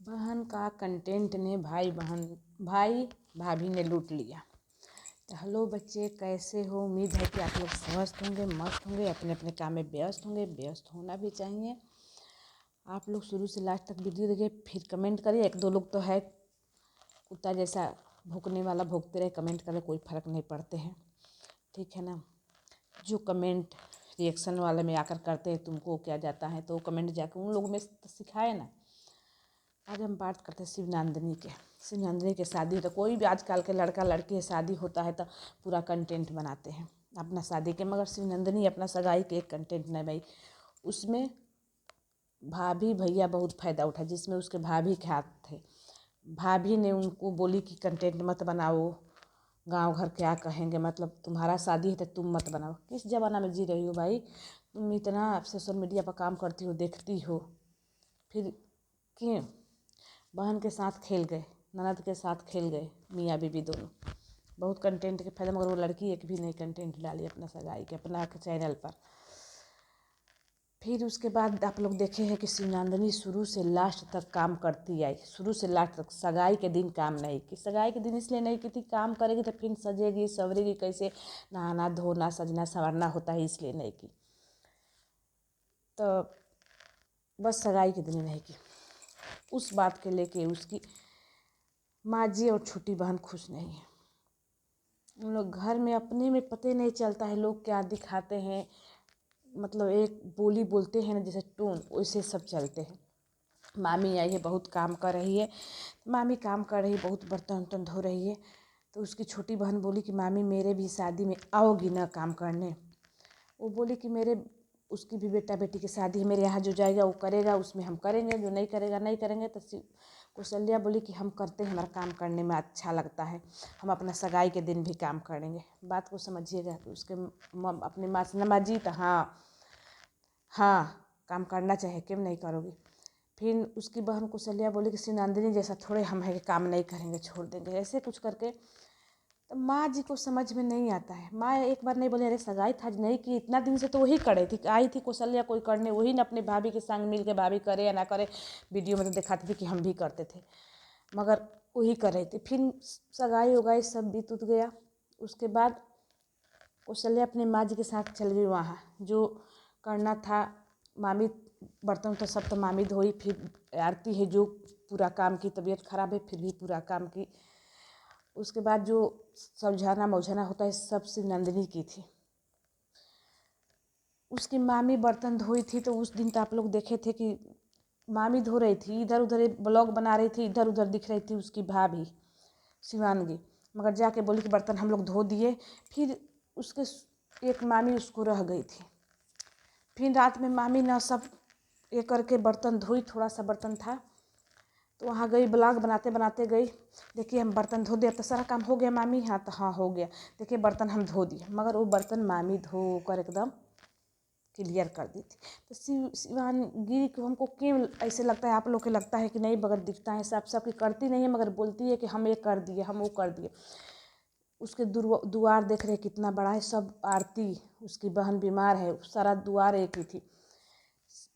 बहन का कंटेंट ने भाई भाभी ने लूट लिया। तो हेलो बच्चे, कैसे हो? उम्मीद है कि आप लोग स्वस्थ होंगे, मस्त होंगे, अपने अपने काम में व्यस्त होंगे। व्यस्त होना भी चाहिए। आप लोग शुरू से लास्ट तक वीडियो देखिए, फिर कमेंट करिए। एक दो लोग तो है कुत्ता जैसा भौंकने वाला, भौंकते रहे, कमेंट करें, कोई फ़र्क नहीं पड़ते हैं, ठीक है ना। जो कमेंट रिएक्शन वाले में आकर करते हैं, तुमको क्या जाता है, तो कमेंट जाकर उन लोगों में सिखाए ना। आज हम बात करते हैं शिवनंदिनी के। शिवनंदिनी के शादी है तो कोई भी आजकल के लड़का लड़की है, शादी होता है तो पूरा कंटेंट बनाते हैं अपना शादी के। मगर शिवनंदिनी अपना सगाई के एक कंटेंट नहीं भाई, उसमें भाभी भैया बहुत फ़ायदा उठा, जिसमें उसके भाभी के हाथ थे। भाभी ने उनको बोली कि कंटेंट मत बनाओ, गांव घर क्या कहेंगे, मतलब तुम्हारा शादी है तो तुम मत बनाओ। किस ज़माना में जी रही हो भाई? तुम इतना सोशल मीडिया पर काम करती हो, देखती हो, फिर क्यों? बहन के साथ खेल गए, ननद के साथ खेल गए, मियाँ बीबी दोनों। बहुत कंटेंट के फायदा, मगर वो लड़की एक भी नहीं कंटेंट डाली अपना सगाई के अपना चैनल पर। फिर उसके बाद आप लोग देखे हैं कि शिवनंदिनी शुरू से लास्ट तक काम करती आई, शुरू से लास्ट तक। सगाई के दिन काम नहीं की। सगाई के दिन इसलिए नहीं की थी, काम करेगी तो फिर सजेगी संवरेगी कैसे, नहाना धोना सजना संवरना होता है, इसलिए नहीं की। तो बस सगाई के दिन नहीं की। उस बात के लेके उसकी माँ जी और छोटी बहन खुश नहीं है। उन लोग घर में अपने में पता नहीं चलता है लोग क्या दिखाते हैं, मतलब एक बोली बोलते हैं ना जैसे टोन, वैसे सब चलते हैं। मामी आई है, बहुत काम कर रही है। मामी काम कर रही है, बहुत बर्तन वर्तन धो रही है। तो उसकी छोटी बहन बोली कि मामी मेरे भी शादी में आओगी ना काम करने? वो बोली कि मेरे उसकी भी बेटा बेटी की शादी है, मेरे यहाँ जो जाएगा वो करेगा, उसमें हम करेंगे, जो नहीं करेगा नहीं करेंगे। तो कौशल्या बोली कि हम करते हैं, हमारा काम करने में अच्छा लगता है, हम अपना सगाई के दिन भी काम करेंगे। बात को समझिएगा। तो उसके अपनी माँ से नमा जी तो हाँ हाँ काम करना चाहिए, क्यों नहीं करोगी? फिर उसकी बहन कौशल्या बोली कि शिवनंदिनी जैसा थोड़े हम है कि काम नहीं करेंगे छोड़ देंगे, ऐसे कुछ करके। तो माँ जी को समझ में नहीं आता है। माँ एक बार नहीं बोले अरे सगाई था नहीं कि इतना दिन से तो वही करे थी, आई थी कौशल्या कोई करने, वही ना अपने भाभी के संग मिल के, भाभी करे या ना करे, वीडियो में तो दिखाती थी कि हम भी करते थे, मगर वही कर रही थी। फिर सगाई उगाई सब बीत उत गया। उसके बाद कौशल्या अपनी माँ जी के साथ चल गई वहाँ, जो करना था। मामी बर्तन तो सब तो मामी धोई, फिर आरती है जो पूरा काम की, तबीयत खराब है फिर भी पूरा काम की। उसके बाद जो समझाना मौझाना होता है सब शिवनंदिनी की थी। उसकी मामी बर्तन धोई थी, तो उस दिन तो आप लोग देखे थे कि मामी धो रही थी, इधर उधर ब्लॉग बना रही थी, इधर उधर दिख रही थी उसकी भाभी शिवांगी। मगर जाके बोली कि बर्तन हम लोग धो दिए। फिर उसके एक मामी उसको रह गई थी। फिर रात में मामी ना सब ये करके बर्तन धोई, थोड़ा सा बर्तन था तो वहाँ गई, ब्लॉग बनाते बनाते गई, देखिए हम बर्तन धो दिया। तो सारा काम हो गया मामी? हाँ तो हाँ हो गया, देखिए बर्तन हम धो दिए। मगर वो बर्तन मामी धो कर एकदम क्लियर कर दी थी। तो शिवांगी को हमको क्यों ऐसे लगता है, आप लोग को लगता है कि नहीं, बगैर दिखता है साफ साफ की करती नहीं है, मगर बोलती है कि हम ये कर दिए, हम वो कर दिए। उसके दुआर देख रहे कितना बड़ा है, सब आरती उसकी बहन बीमार है, सारा दुआर एक ही थी।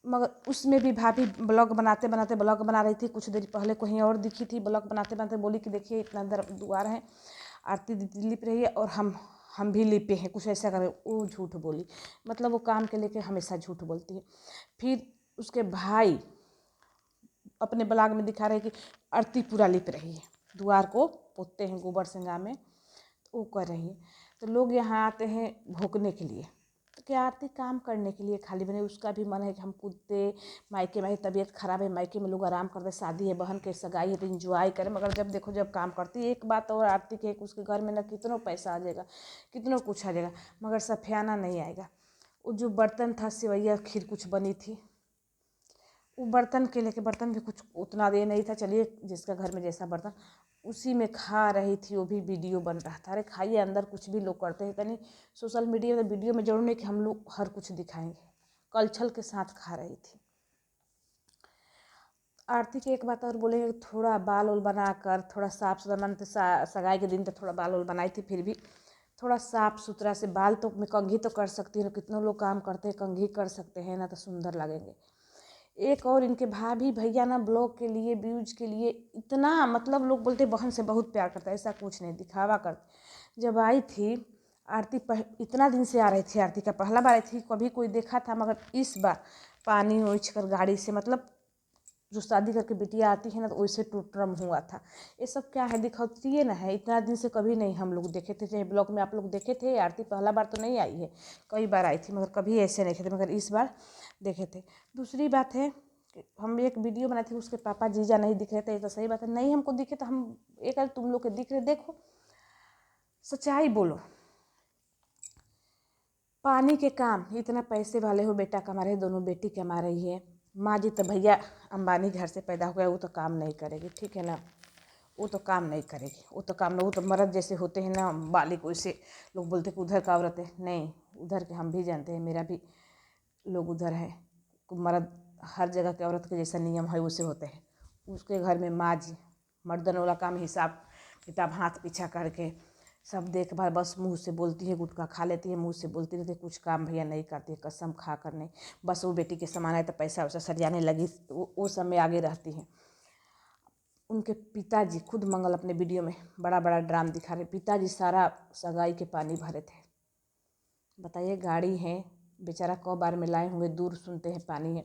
मगर उसमें भी भाभी ब्लॉग बनाते बनाते ब्लॉग बना रही थी। कुछ देर पहले कहीं और दिखी थी, ब्लॉग बनाते बनाते बोली कि देखिए इतना दुआर है, आरती दीदी लिप रही है और हम भी लिपे हैं, कुछ ऐसा करे। वो झूठ बोली, मतलब वो काम के लेके हमेशा झूठ बोलती है। फिर उसके भाई अपने ब्लॉग में दिखा रहे कि आरती पूरा लिप रही है, द्वार को पोतते हैं गोबर से गाँव में, वो कर रही है। तो लोग यहाँ आते हैं भोंकने के लिए, तो क्या आरती काम करने के लिए खाली बने? उसका भी मन है कि हम कूदते मायके में, तबीयत खराब है मायके में, लोग आराम करते, शादी है बहन के सगाई है तो इंजॉय करें। मगर जब देखो जब काम करती है, एक बात और आरती के, उसके घर में ना कितनों पैसा आ जाएगा, कितनों कुछ आ जाएगा, मगर सफियाना नहीं आएगा। वो जो बर्तन था सेवैया खीर कुछ बनी थी, वो बर्तन के लेके, बर्तन भी कुछ उतना दे नहीं था, चलिए जिसका घर में जैसा बर्तन, उसी में खा रही थी। वो भी वीडियो बन रहा था। अरे खाइए, अंदर कुछ भी लोग करते हैं, तनी सोशल मीडिया में वीडियो में जरूर नहीं कि हम लोग हर कुछ दिखाएंगे। कलछल के साथ खा रही थी। आरती की एक बात और बोलेंगे, थोड़ा बाल उल बनाकर थोड़ा साफ सुथरा, मानते सगाई के दिन तो थोड़ा बाल उल बनाई थी, फिर भी थोड़ा साफ सुथरा से बाल, तो मैं कंघी तो कर सकती हूँ, कितनों लोग काम करते हैं कंघी कर सकते हैं ना, तो सुंदर लगेंगे। एक और इनके भाभी भैया ना ब्लॉग के लिए व्यूज के लिए इतना मतलब लोग बोलते बहन से बहुत प्यार करता है, ऐसा कुछ नहीं, दिखावा करते। जब आई थी आरती इतना दिन से आ रही थी, आरती का पहला बार आई थी, कभी कोई देखा था, मगर इस बार पानी ओछ कर गाड़ी से, मतलब जो शादी करके बिटिया आती है ना तो वैसे टूटरम हुआ था। ये सब क्या है, दिखाती है ना है, इतना दिन से कभी नहीं हम लोग देखे थे। चाहे ब्लॉग में आप लोग देखे थे, आरती पहला बार तो नहीं आई है, कई बार आई थी, मगर कभी ऐसे नहीं थे, मगर इस बार देखे थे। दूसरी बात है, हम एक वीडियो बनाए थे, उसके पापा जीजा नहीं दिख रहे थे, तो सही बात है, नहीं हमको दिखे तो हम एक तुम लोग के दिख रहे, देखो सच्चाई बोलो। पानी के काम इतना पैसे वाले हो, बेटा कमा रहे, दोनों बेटी कमा रही है। माँ जी तो भैया अंबानी घर से पैदा हो गया, वो तो काम नहीं करेगी, ठीक है ना, वो तो काम नहीं करेगी, वो तो काम, वो तो मर्द जैसे होते हैं ना बालिक, वैसे लोग बोलते कि उधर का औरत है, नहीं उधर के हम भी जानते हैं, मेरा भी लोग उधर है, मर्द हर जगह के औरत के जैसा नियम है वैसे होते हैं। उसके घर में माँ जी मर्दन वाला काम, हिसाब किताब हाथ पीछा करके सब देखभाल, बस मुंह से बोलती है, गुटखा खा लेती है, मुंह से बोलती रहती है, कुछ काम भैया नहीं करती है, कसम खा कर नहीं, बस वो बेटी के समान है तो पैसा वैसा सरियाने लगी, वो सब में आगे रहती है। उनके पिताजी खुद मंगल अपने वीडियो में बड़ा बड़ा ड्राम दिखा रहे, पिताजी सारा सगाई के पानी भरे थे। बताइए, गाड़ी है बेचारा, कौ बार में लाए होंगे, दूर सुनते हैं पानी है,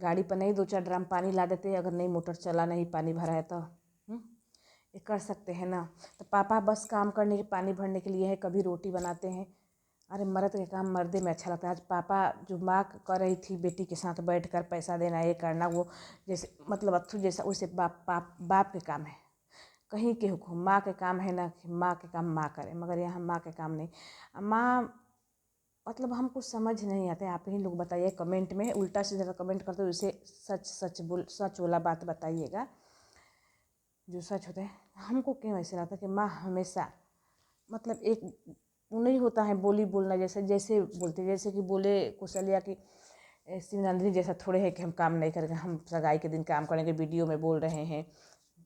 गाड़ी पर नहीं 2-4 ड्राम पानी ला देते, अगर नहीं मोटर चला नहीं पानी भरा है तो ये कर सकते हैं ना। तो पापा बस काम करने के, पानी भरने के लिए है, कभी रोटी बनाते हैं। अरे मर्द के काम मर्दे में अच्छा लगता है। आज पापा जो माँ कर रही थी बेटी के साथ बैठकर पैसा देना, ये करना, वो जैसे मतलब अथु जैसा, वैसे बाप के काम है, कहीं के हुक्म, माँ के काम है ना कि माँ के काम माँ करे, मगर यहाँ माँ के काम नहीं। माँ मतलब हमको समझ नहीं आता है, आप ही लोग बताइए कमेंट में, उल्टा सीधा कमेंट करते हो, उसे सच वाला बात बताइएगा जो सच होता है। हमको क्यों ऐसे लगता है कि माँ हमेशा मतलब एक वो नहीं होता है बोली बोलना, जैसे बोलते, जैसे कि बोले कौशल्या की शिवनंदिनी जैसा थोड़े है कि हम काम नहीं करेंगे, हम सगाई के दिन काम करेंगे, वीडियो में बोल रहे हैं,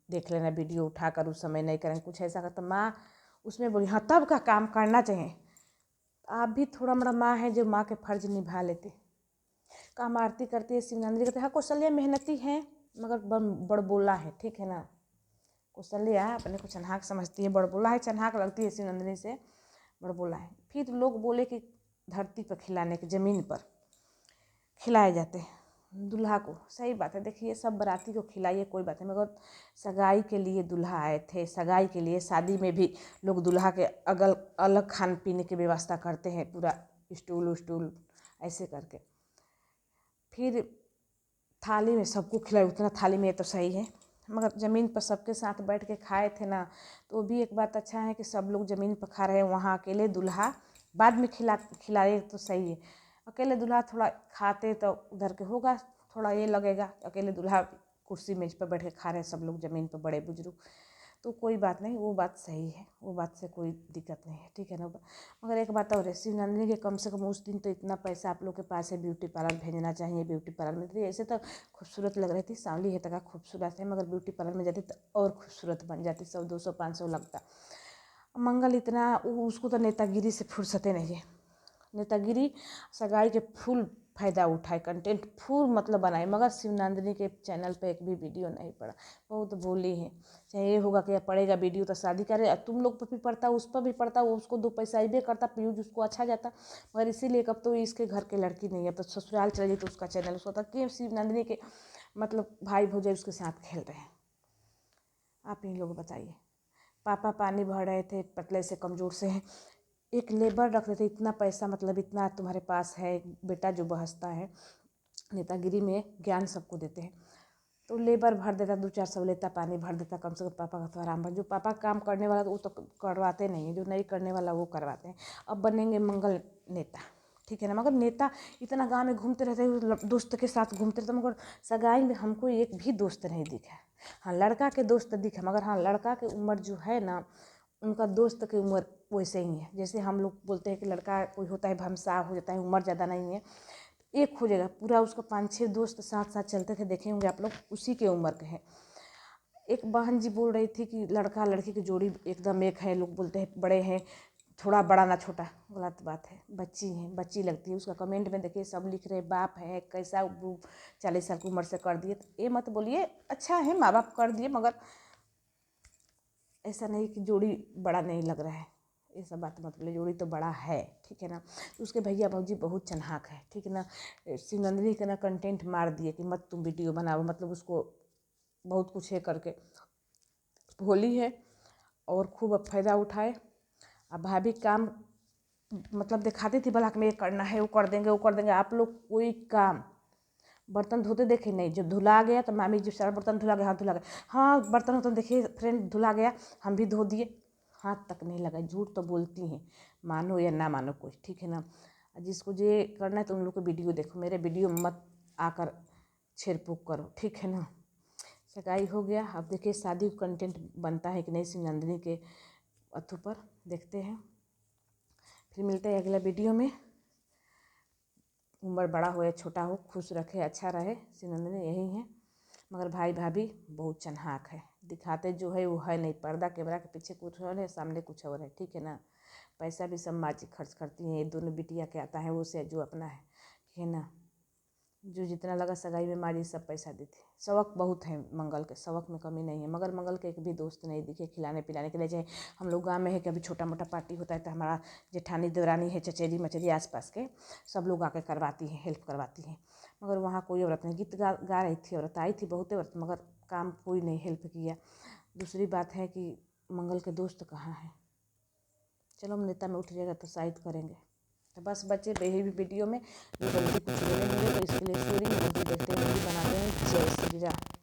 देख लेना वीडियो उठाकर, उस समय नहीं करेंगे, कुछ ऐसा करता। माँ उसमें बोली हाँ तब का काम करना चाहिए। आप भी थोड़ा मोड़ा माँ है जो माँ के फर्ज निभा लेते, काम आरती करती है, शिवनंदिनी करते, हाँ कौशल्या मेहनती है मगर बड़बोला है, ठीक है ना। कौशल्या अपने को चन्हाक समझती है, बड़बोला है, चन्हाक लगती है शिवनंदिनी से, बड़बोला है। फिर लोग बोले कि धरती पर खिलाने के, ज़मीन पर खिलाए जाते हैं दूल्हा को, सही बात है। देखिए सब बाराती को खिलाइए, कोई बात नहीं, मगर सगाई के लिए दूल्हा आए थे, सगाई के लिए, शादी में भी लोग दूल्हा के अलग खान पीने की व्यवस्था करते हैं, पूरा स्टूल उस्टूल ऐसे करके, फिर थाली में सबको खिलाए, उतना थाली में तो सही है, मगर ज़मीन पर सबके साथ बैठ के खाए थे ना, तो वो भी एक बात अच्छा है कि सब लोग ज़मीन पर खा रहे हैं, वहाँ अकेले दूल्हा बाद में खिलाए तो सही है। अकेले दूल्हा थोड़ा खाते तो उधर के होगा, थोड़ा ये लगेगा अकेले दूल्हा कुर्सी मेज पर बैठ के खा रहे हैं, सब लोग ज़मीन पर बड़े बुजुर्ग, तो कोई बात नहीं, वो बात सही है, वो बात से कोई दिक्कत नहीं है, ठीक है ना। मगर एक बात और है, शिवनंदिनी के कम से कम उस दिन तो इतना पैसा आप लोग के पास है, ब्यूटी पार्लर भेजना चाहिए, ब्यूटी पार्लर में थी, ऐसे तो खूबसूरत लग रही थी, सांवली है तक खूबसूरत है, मगर ब्यूटी पार्लर में जाती तो और खूबसूरत बन जाती, 100-200-500 लगता। मंगल इतना उसको तो नेतागिरी से फुर्सते नहीं है, नेतागिरी सगाई के फुल फ़ायदा उठाए, कंटेंट फुल मतलब बनाए, मगर शिवनंदिनी के चैनल पे एक भी वीडियो नहीं पड़ा, बहुत बोली है। चाहे ये होगा कि पड़ेगा वीडियो तो शादी करे, तुम लोग पर भी पड़ता, उस पर भी पड़ता, वो उसको 2 पैसा अबे करता, व्यूज उसको अच्छा जाता, मगर इसीलिए कब तो इसके घर के लड़की नहीं है, तो ससुराल चले जाए तो उसका चैनल उसको था कि शिवनंदिनी के मतलब भाई भौजाई उसके साथ खेल रहे हैं। आप ही लोग बताइए। पापा पानी भर रहे थे, पतले से कमज़ोर से हैं, एक लेबर रख रहे थे, इतना पैसा मतलब इतना तुम्हारे पास है, बेटा जो बहसता है नेतागिरी में ज्ञान सबको देते हैं, तो लेबर भर देता, 2-400 लेता, पानी भर देता, कम से कम पापा का तो आराम भर। जो पापा काम करने वाला वो तो करवाते नहीं है, जो नहीं करने वाला वो करवाते हैं। अब बनेंगे मंगल नेता, ठीक है ना, मगर नेता इतना गाँव में घूमते रहते हैं, दोस्त के साथ घूमते रहते, मगर सगाई में हमको एक भी दोस्त नहीं दिखा। हाँ लड़का के दोस्त दिखा, मगर हाँ लड़का की उम्र जो है ना, उनका दोस्त की उम्र वैसे ही है, जैसे हम लोग बोलते हैं कि लड़का कोई होता है भमसा हो जाता है, उम्र ज़्यादा नहीं है, एक हो जाएगा पूरा, उसका 5-6 दोस्त साथ साथ चलते थे, देखे होंगे आप लोग, उसी के उम्र के हैं। एक बहन जी बोल रही थी कि लड़का लड़की की जोड़ी एकदम एक है, लोग बोलते हैं बड़े हैं, थोड़ा बड़ा ना छोटा, गलत बात है। बच्ची है, बच्ची लगती है। उसका कमेंट में देखिए सब लिख रहे बाप है कैसा 40 साल की उम्र से कर दिए। तो ये मत बोलिए, अच्छा है माँ बाप कर दिए, मगर ऐसा नहीं कि जोड़ी बड़ा नहीं लग रहा है, ये सब बात मत बोलिए। जोड़ी तो बड़ा है, ठीक है ना। तो उसके भैया भौजी बहुत चन्हाक है, ठीक है ना। शिवनंदिनी के ना कंटेंट मार दिए कि मत तुम वीडियो बनाओ, मतलब उसको बहुत कुछ है करके बोली है और खूब अब फायदा उठाए। अब भाभी काम मतलब दिखाती थी ब्लॉक में, ये करना है, वो कर देंगे, वो कर देंगे। आप लोग कोई काम, बर्तन धोते देखे नहीं, जब धुला गया तो मामी जो सारा बर्तन धुला गया, हाथ धुला गया, हाँ बर्तन वर्तन देखिए फ्रेंड धुला गया, हम भी धो दिए, हाथ तक नहीं लगा। झूठ तो बोलती हैं, मानो या ना मानो कोई, ठीक है ना। जिसको ये करना है तो उन लोग को वीडियो देखो, मेरे वीडियो मत आकर छेड़फूक करो, ठीक है ना। सगाई हो गया, अब देखिए शादी कंटेंट बनता है कि नहीं शिवनंदिनी के अथु पर, देखते हैं। फिर मिलते हैं अगला वीडियो में। उम्र बड़ा हो या छोटा हो, खुश रखे, अच्छा रहे, शिवनंदिनी यही है। मगर भाई भाभी बहुत चन्हाक है, दिखाते जो है वो है नहीं। पर्दा कैमरा के पीछे कुछ और है, सामने कुछ और है, ठीक है ना। पैसा भी सब माँ जी खर्च करती हैं। ये दोनों बिटिया के आता है वो से जो अपना है, ठीक है ना। जो जितना लगा सगाई में माँ जी सब पैसा देते। शौक बहुत है मंगल के, शौक में कमी नहीं है, मगर मंगल के एक भी दोस्त नहीं दिखे खिलाने पिलाने के लिए। चाहे हम लोग गाँव में है कि अभी छोटा मोटा पार्टी होता है तो हमारा जेठानी देवरानी है, चचेरी मचेरी आसपास के सब लोग आके करवाती हैं, हेल्प करवाती हैं। मगर वहाँ कोई औरत नहीं। गीत गा रही थी औरत, आई थी बहुत औरत, मगर काम कोई नहीं हेल्प किया। दूसरी बात है कि मंगल के दोस्त कहाँ हैं। चलो हम नेता में उठ जाएगा तो शायद करेंगे। तो बस बच्चे यही भी वीडियो में जो गलती कुछ बोले होंगे तो इसके लिए सॉरी। देखते हैं बनाते हैं। जय श्री राम।